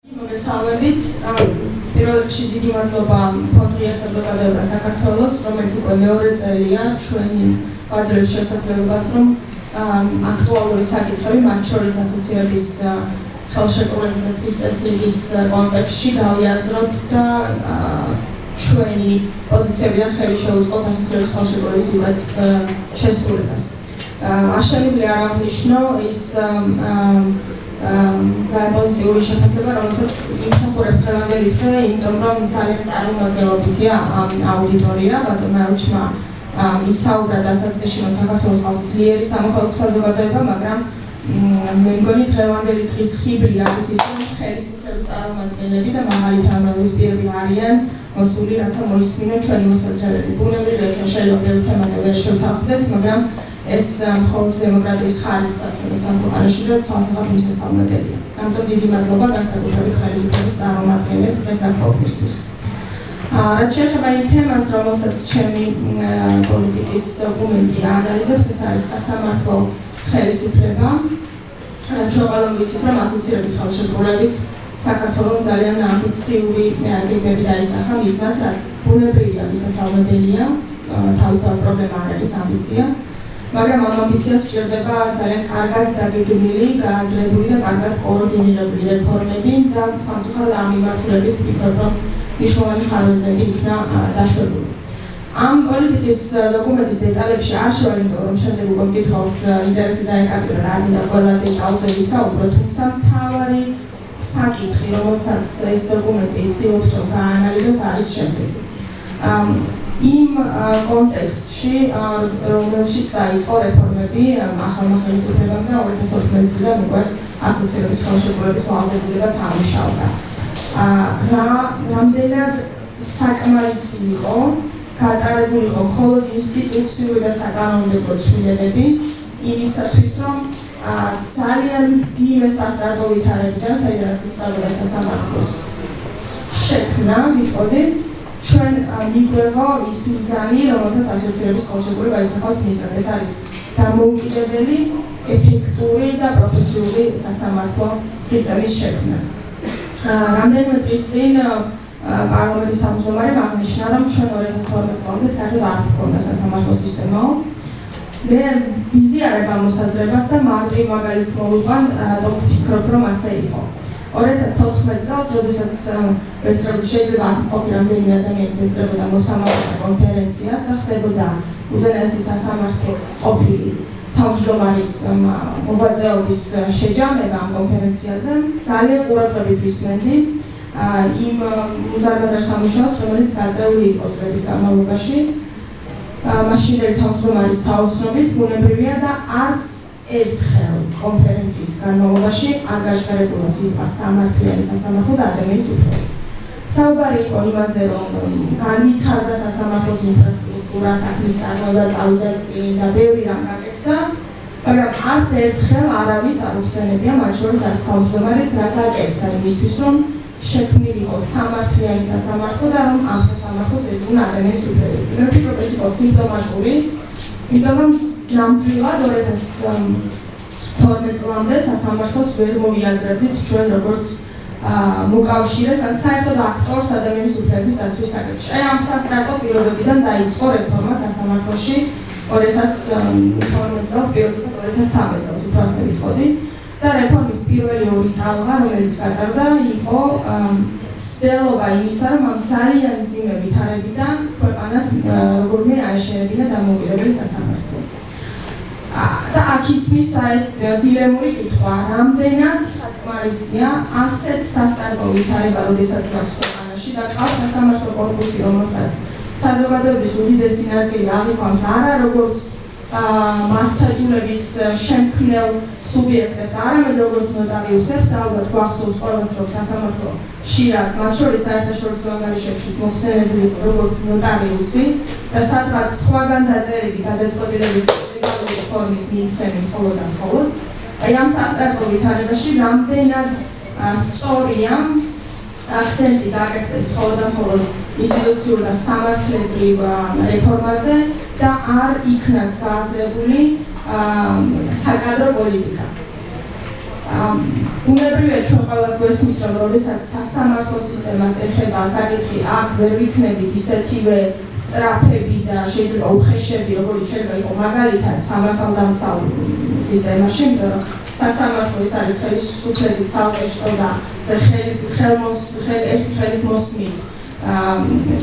მოგესალმებით. პირველ რიგში დიდი მადლობა ფონდ ღია საზოგადოება საქართველოს, რომელიც უკვე მეორე წელია ჩვენი ვაძლევს შესაძლებლობას, რომ აქტუალური საკითხები, მათ შორის ასოციაციების ხელშეკრულების წესრიგის კონტექსტში გავიაზროთ და ჩვენი პოზიციებიდან ხელი შევუწყოთ ასოციაციების ხელშეკრულების უკეთ შესრულებას. არ შემიძლია არ აღნიშნო ის პოზიტიური შეფასება, რომელსაც იმსახურებს დღევანდელი დღე, იმიტომ რომ ძალიან წარმომადგენლობითია აუდიტორია, ბატონმა ელჩმა ისაუბრა დასაწყისში, რომ საქართველოს ხალხს ძლიერი სამოქალაქო საზოგადოება, მაგრამ მე მგონი დღევანდელი დღის ხიბლი არის ის, რომ ხელისუფლების წარმომადგენლები და მაღალი თანამდებობის პირები არიან მოსული, რათა მოისმინონ ჩვენი მოსაზრებები. ბუნებრივია, ჩვენ შეიძლება ბევრ თემაზე ვერ შევთანხმდეთ, მაგრამ ეს მხოლოდ დემოკრატიის ხარისხს აჩვენებს ამ ქვეყანაში და ცალსახად მისასალმებელია. ამიტომ დიდი მადლობა განსაკუთრებით ხელისუფლების წარმომადგენლებს დღეს აქ ყოფნისთვის. რაც შეეხება იმ თემას, რომელსაც ჩემი პოლიტიკის დოკუმენტი აანალიზებს, ეს არის სასამართლო ხელისუფლება. ჩვენ ყველამ ვიცით, რომ ასოციაციების ხელშეკრულებით საქართველოს ძალიან ამბიციური გეგმები დაისახა მისმათ, რაც ბუნებრივია, მისასალმებელია, თავისთავად პრობლემა არ არის ამბიცია. მაგრამ ამ ამბიციას სჭირდება ძალიან კარგად დაგეგმილი, გააზრებული და კარგად კოორდინირებული რეფორმები და სამწუხაროდ ამ მიმართულებით ვფიქრობ, რომ მნიშვნელოვანი ხარვეზები იქნა დაშვებული. ამ პოლიტიკის დოკუმენტის დეტალებში არ შევალ, იმიტომ რომ შემდეგ უკვე მკითხველს ინტერესი დაეკარგება და არ მინდა ყველა დეტალზე ვისაუბრო, თუმცა მთავარი საკითხი, რომელსაც ეს დოკუმენტი იცდილობს, რომ გააანალიზოს, არის შემდეგი. იმ კონტექსტში, რომელშიც დაიწყო რეფორმები ახალმა ხელისუფლებამ და 2014 წლიდან უკვე ასოციაციების ხელშეკრულების ვალდებულება თამაშობდა. რამდენად საკმარისი იყო, გატარებული იყო მხოლოდ ინსტიტუციური და საკანონმდებლო ცვლილებები იმისათვის, რომ ძალიან მძიმე სასტარტო ვითარებიდან, საიდანაც იწყებოდა სასამართლოს შექმნა, ვიტყოდი, ჩვენ მიგვეღო ის მიზანი, რომელსაც ასოციაციების ხელშეკრულება ისახავს მისმათ. ეს არის დამოუკიდებელი, ეფექტური და პროფესიული სასამართლო სისტემის შექმნა. რამდენიმე დღის წინ პარლამენტის თავმჯდომარემ აღნიშნა, რომ ჩვენ 2012 წლამდე საერთოდ არ გვქონდა სასამართლო სისტემაო. მე ვიზიარებ ამ მოსაზრებას და მარტივ მაგალითს მოვიყვან, რატომ ვფიქრობ, რომ ასე იყო. 2014 წელს, როდესაც შეიძლება ყოფილი რამდენიმე ადამიანის ესწრებოდა მოსამართლე კონფერენციას და ხდებოდა უზენაესი სასამართლოს ყოფილი თავმჯდომარის მოღვაწეობის შეჯამება ამ კონფერენციაზე, ძალიან ყურადღებით ვისმენდი იმ უზარმაზარ სამუშაოს, რომელიც გაწეული იყო წლების განმავლობაში. მაშინდელი თავმჯდომარის თაოსნობით ბუნებრივია და არც ერთხელ კონფერენციის განმავლობაში არ გაჟღერებულა სიტყვა სამართლიანი სასამართლო და ადამიანის უფლებები. საუბარი იყო იმაზე, რომ განვითარდა სასამართლოს ინფრასტრუქტურა, საქმის წარმოება წავიდა წინ და ბევრი რამ გაკეთდა, მაგრამ არც ერთხელ არავის არ უხსენებია, მათ შორის არც თავმჯდომარეს რა გაკეთდა იმისთვის, რომ შექმნილიყო სამართლიანი სასამართლო და რომ ამ სასამართლოს ეძღვნა ადამიანის უფლებებს. მე ვფიქრობ, ეს იყო სიმპტომატური, იმიტომ რომ ნამდვილად 2012 წლამდე სასამართლოს ვერ მოვიაზრებდით ჩვენ როგორც მოკავშირეს ან საერთოდ აქტორს ადამიანის უფლებების დაცვის საკითხში. ამ სასტარტო პირობებიდან დაიწყო რეფორმა სასამართლოში 2012 წელს, პირობითად 2013 წელს, უფრო ასე ვიტყოდი. და რეფორმის პირველი ორი ტალღა, რომელიც გატარდა, იყო ცდელობა იმისა, რომ ამ ძალიან მძიმე ვითარებიდან ქვეყანას როგორმე აეშენებინა დამოუკიდებელი სასამართლო. და აქ ისმის ეს დილემური კითხვა, რამდენად საკმარისია ასეთ სასტარტო ვითარება, როდესაც აქვს ქვეყანაში და ყავს სასამართლო კორპუსი, რომელსაც საზოგადოების უდიდესი ნაწილი აღიქვამს არა როგორც მართლმსაჯულების შემქმნელ სუბიექტებს, არამედ როგორც ნოტარიუსებს და ალბათ გვახსოვს ყველას, რომ სასამართლო ხშირად, მათ შორის საერთაშორისო ანგარიშებშიც მოხსენებული იყო როგორც ნოტარიუსი და სადღაც სხვაგან დაწერილი გადაწყვეტილების ლეგალური ფორმის მიიცემი მხოლოდ და მხოლოდ. ამ სასტარტო ვითარებაში რამდენად სწორია აქცენტი გაკეთდეს მხოლოდ და მხოლოდ ინსტიტუციურ და სამართლებრივ რეფორმაზე და არ იქნას გააზრებული საკადრო პოლიტიკა. ბუნებრივია ჩვენ ყველას გვესმის, რომ როდესაც სასამართლო სისტემას ეხება საკითხი, აქ ვერ ვიქნებით ისეთივე სწრაფები და შეიძლება უხეშები, როგორიც შეიძლება იყო მაგალითად სამართალდამცავ სისტემაში, იმიტომ რომ სასამართლო ის არის ხელისუფლების ცალკეშტო და ერთი ხელის მოსმით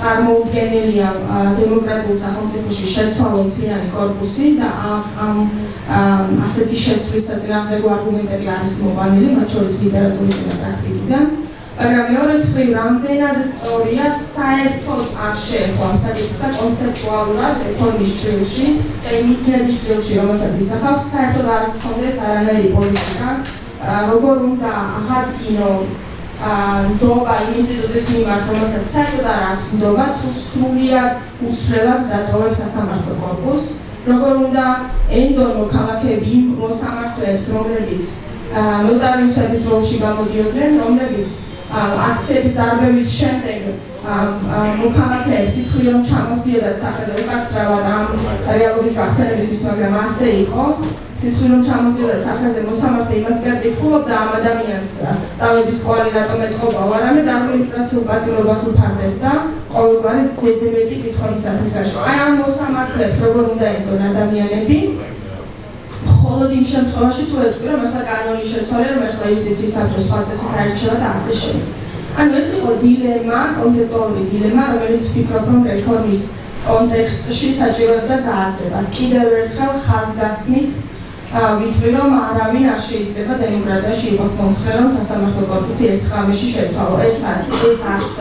წარმოუდგენელია დემოკრატიულ სახელმწიფოში შეცვალო მთლიანი კორპუსი და ამ ასეთი შეცვლის საწინააღმდეგო არგუმენტები არის მოყვანილი, მათ შორის ლიტერატურიდან და პრაქტიკიდან. მაგრამ მეორეს მხრივ, რამდენად სწორია საერთოდ არ შეეხო ამ საკითხსა კონცეპტუალურად რეფორმის ჭრილში და იმ მიზნების ჭრილში, რომელსაც ისახავს, საერთოდ არ გქონდეს არანაირი პოლიტიკა, როგორ უნდა აღადგინო ნდობა იმ ინსტიტუტის მიმართ, რომელსაც საერთოდ არ აქვს ნდობა, თუ სრულიად უცვლელად დატოვებს სასამართლო კორპუსს, როგორ უნდა ენდონო ქალაქები იმ მოსამართლეებს, რომლებიც ნოტარიუსების როლში გამოდიოდნენ, რომლებიც აქციების დარბევის შემდეგ მოქალაქეებს სისხლი რომ ჩამოსდიოდათ სახელზე უკაცრავად ამ რეალობის გახსენებისთვის, მაგრამ ასე იყო. სისხლი რომ ჩამოსდიოდათ სახელზე მოსამართლე იმას გაეკითხულობდა ამ ადამიანს წავედის კვალი რატომ ეთყობა, არამედ ადმინისტრაციულ პატიმრობას უფარდებდა ყოველგვარი ზედმეტი კითხვების დასასრულში. აი ამ მოსამართლეებს როგორ უნდა ედონ ადამიანები, მხოლოდ იმ შემთხვევაში თუ ეთქვი, რომ ახლა კანონის შეცვალა, რომ ახლა იუსტიციის საბჭოს სხვა წესით აირჩევა და ასე შემდეგ. ანუ ეს იყო დილემა, კონცეპტუალური დილემა, რომელიც ვფიქრობ, რომ რეფორმის კონტექსტში საჭიროებდა გააზრებას. კიდევ ერთხელ ხაზგასმით ვიტყვი, რომ არავინ არ შეიძლება დემოკრატიაში იყოს მომხრე, რომ სასამართლო კორპუსი ერთ ღამეში შეცვალო. ეს არც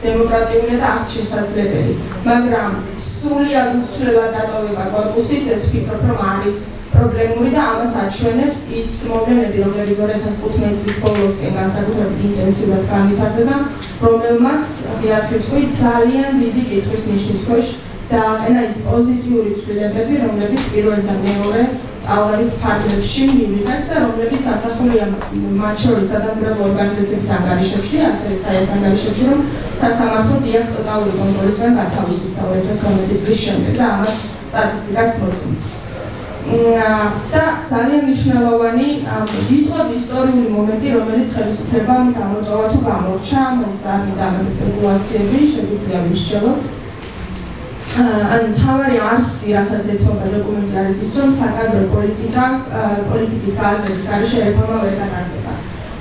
დემოკრატიული და არც შესაძლებელი. მაგრამ სრულიად უცვლელად დატოვება კორპუსის, ეს ვფიქრობ, რომ არის პრობლემური და ამას აჩვენებს ის მოვლენები, რომლებიც 2015 წლის ბოლოსკენ განსაკუთრებით ინტენსიურად განვითარდა და რომელმაც ვიტყვი ძალიან დიდი კითხვის ნიშნის ქვეშ დააყენა ის პოზიტიური ცვლილებები, რომლებიც პირველ და მეორე ტალღების ფარგლებში მივიღეთ და რომლებიც ასახულია მათ შორის სადამკვირვებლო ორგანიზაციების ანგარიშებში, ასევე საეს ანგარიშებში, რომ სასამართლო დიახ ტოტალური კონტროლისგან გათავისუფლდა 2012 წლის შემდეგ და ამას სტატისტიკაც მოწმობს. და ძალიან მნიშვნელოვანი ვიტყოდ ისტორიული მომენტი, რომელიც ხელისუფლებამ გამოტოვა თუ გამორჩა, მას არ მინდა ამაზე სპეკულაციები, შეგვიძლია ვისჩელოთ. ანუ მთავარი არსი, რასაც ეთმობა დოკუმენტი არის ის, რომ საკადრო პოლიტიკის გააზრების გარეშე რეფორმა ვერ გატარდება.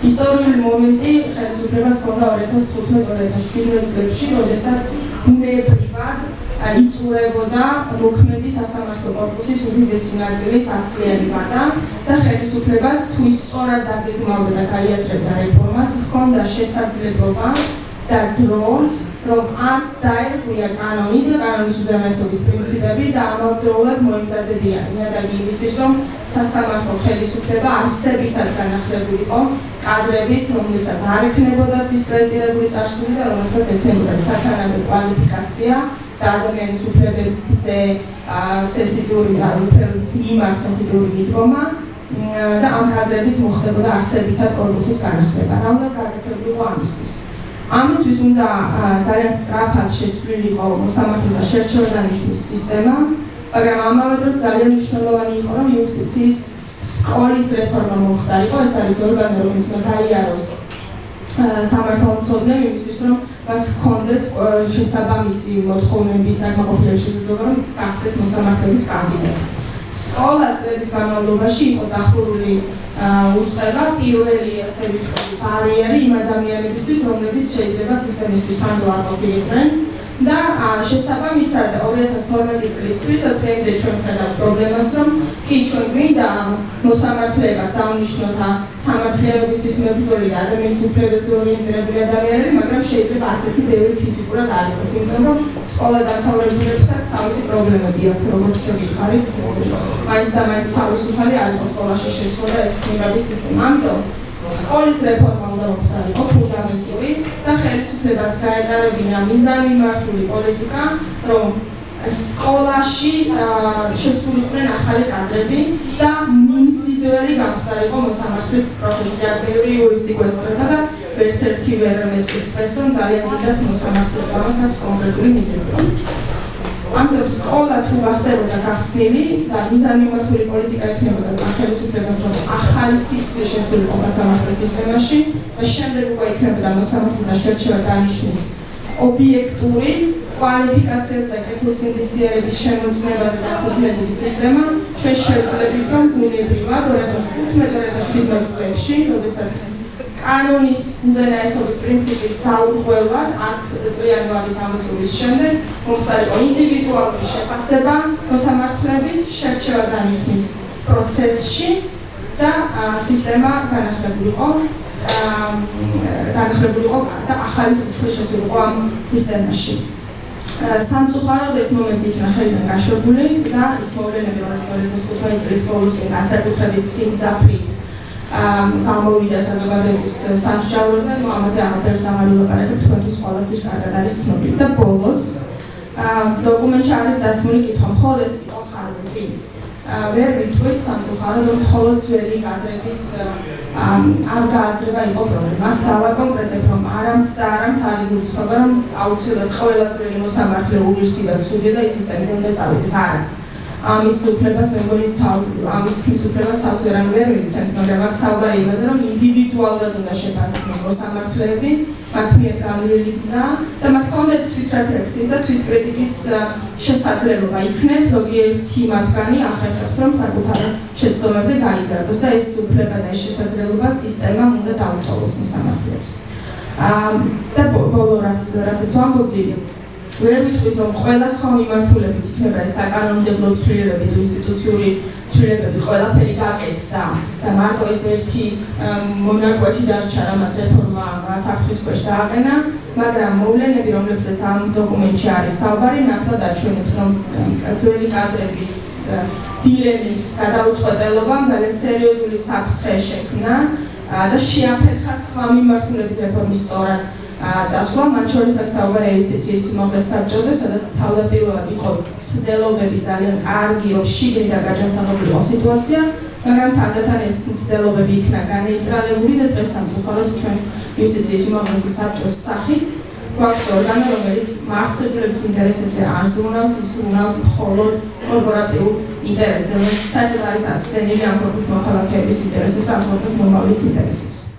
ისტორიული მომენტი ხელისუფლებას ჰქონდა 2015-2017 წლებში, როდესაც ბუნებრივად იწურებოდა მოქმედი სასამართლო კორპუსის უდიდესი ნაწილის აღწლიებადა და ხელისუფლებას თუ ის სწორად დაგეგმავდა და გაიაზრებდა რეფორმას, ჰქონდა შესაძლებლობა და დროც, რომ არც დაერღვია კანონი და კანონის უზენაესობის პრინციპები და ამავდროულად მოემზადებიან ნიადაგი იმისთვის, რომ სასამართლო ხელისუფლება არსებითად განახლებულიყო კადრებით, რომელსაც არ ექნებოდა დისკრედიტირებული წარსული და რომელსაც ექნებოდა სათანადო კვალიფიკაცია და ადამიანის უფლებებზე სენსიტიური უფლების მიმართ სენსიტიური მიდგომა და ამ კადრებით მოხდებოდა არსებითად კორპუსის განახლება. რა უნდა გაკეთებულიყო ამისთვის? ამისთვის უნდა ძალიან სწრაფად შეცვლილიყო მოსამართლეთა შერჩევა-დანიშვნის სისტემა, მაგრამ ამავე დროს ძალიან მნიშვნელოვანი იყო, რომ იუსტიციის სკოლის რეფორმა მომხდარიყო. ეს არის ორგანო, რომელიც უნდა გაიაროს სამართალმცოდნე იმისთვის, რომ მას ჰქონდეს შესაბამისი მოთხოვნების დაკმაყოფილების შესაძლებლობა, რომ გახდეს მოსამართლეების კანდიდატი. სკოლა წლების განმავლობაში იყო დახურული უწყება პირველი, ასე ვიტყვი, ბარიერი იმ ადამიანებისთვის, რომლებიც შეიძლება სისტემისთვის სანდო არ ყოფილიყვნენ და შესაბამისად 2012 წლისთვის დღემდე ჩვენ ვხედავთ პრობლემას, რომ კი ჩვენ გვინდა მოსამართლეებად დავნიშნოთ სამართლიანობისთვის მებრძოლი და ადამიანის უფლებებზე ორიენტირებული ადამიანები, მაგრამ შეიძლება ასეთი ბევრი ფიზიკურად არ იყოს, იმიტომ რომ სკოლა დამთავრებულებსაც თავისი პრობლემები აქვს, როგორც შევიხარით, მაინც და მაინც თავისუფალი არ იყო სკოლაში შესვლა და ეს მიღების სისტემა. ამიტომ სკოლის რეფორმა უნდა მოხდარიყო ფუნდამენტური და ხელისუფლებას გაეტარებინა მიზანმიმართული პოლიტიკა, რომ სკოლაში შესულიყვნენ ახალი კადრები და მიმზიდველი გამხდარიყო მოსამართლის პროფესია. ბევრი იურისტი გვესწრება და ვერც ერთი ვერ მეტყვის დღეს, რომ ძალიან დიდად მოსამართლეობას აქვს კონკრეტული მიზეზი. ამიტომ სკოლა თუ გახდებოდა გახსნილი და მიზანმიმართული პოლიტიკა ექნებოდა ხელისუფლებას, რომ ახალი სისხლი შესულიყო სასამართლო სისტემაში და შემდეგ უკვე იქნებოდა მოსამართლე და შერჩევა დანიშნის ობიექტური კვალიფიკაციას და კეთილსინდისიერების შემოწმებაზე დაფუძნებული სისტემა, ჩვენ შევძლებთ, რომ ბუნებრივად 2015-2017 წლებში, როდესაც კანონის უზენაესობის პრინციპის დაურღვევლად 10 წლიანი ვადის ამოწურვის შემდეგ მომხდარიყო ინდივიდუალური შეფასება მოსამართლეების შერჩევა დანიშნის პროცესში და სისტემა განახლებულიყო და ახალი სისხლი შესულიყო ამ სისტემაში. სამწუხაროდ ეს მომენტი იქნა ხელიდან გაშვებული და ის მოვლენები, რომელიც 2015 წლის ბოლოს განსაკუთრებით სიმძაფრით გამოვიდა საზოგადოების სამსჯავროზე, ამაზე აღარ ვილაპარაკებ, თქვენთვის ყველასთვის კარგად არის ცნობილი. და ბოლოს დოკუმენტში არის დასმული კითხვა, მხოლოდ ეს იყო ხარბეზი. ვერ ვიტყვით სამწუხაროდ, რომ მხოლოდ ძველი კადრების არ გააზრება იყო პრობლემა. დავაკონკრეტებ, რომ არამც და არამც არ იგულისხმება, რომ აუცილებლად ყველა ძველი მოსამართლე უღირსი და ცუდი და ის სისტემით უნდა წავიდეს. არა. ამის უფლებას მეგონი ამის უფლებას თავს ვერ ვიცემთ, მაგრამ აქ საუბარი იმაზე, რომ ინდივიდუალურად უნდა შეფასდნენ მოსამართლეები, მათ მიერ განვლილი გზა და მათ ჰქონდათ თვითრეფლექსიის და თვითკრიტიკის შესაძლებლობა. იქნებ ზოგიერთი მათგანი ახერხებს, რომ საკუთარ შეცდომებზე გაიზარდოს და ეს უფლება და ეს შესაძლებლობა სისტემამ უნდა დაუთოვოს მოსამართლეებს. და ბოლო რასაც ვამბობდი, ვერ ვიტყვით, რომ ყველა სხვა მიმართულებით იქნება ეს საკანონმდებლო ცვლილებები თუ ინსტიტუციური ცვლილებები ყველაფერი გაკეთდა და მარტო ეს ერთი მონაკვეთი დარჩა, რამაც რეფორმა საფრთხის ქვეშ დააყენა, მაგრამ მოვლენები, რომლებზეც ამ დოკუმენტში არის საუბარი, ნათლად აჩვენებს, რომ ძველი კადრების დილემის გადაუწყვეტელობამ ძალიან სერიოზული საფრთხე შექმნა და შეაფერხა სხვა მიმართულებით რეფორმის სწორად წასვლა, მათ შორის აქ საუბარია იუსტიციის სიმაღლეს საბჭოზე, სადაც თავდაპირველად იყო ცდილობები ძალიან კარგი, რომ შიგნიდან გაჯანსაღებულიყო სიტუაცია, მაგრამ თანდათან ეს ცდილობები იქნა განეიტრალებული და დღეს სამწუხაროდ ჩვენ იუსტიციის სიმაღლეს საბჭოს სახით გვაქვს ორგანო, რომელიც მართლმსაჯულების ინტერესებზე არ ზრუნავს, ის ზრუნავს მხოლოდ კორპორატიულ ინტერესებს, რომელიც საერთოდ არის აცდენილი ამ ქვეყნის მოქალაქეების ინტერესებს, ამ ქვეყნის მომავლის ინტერესებს.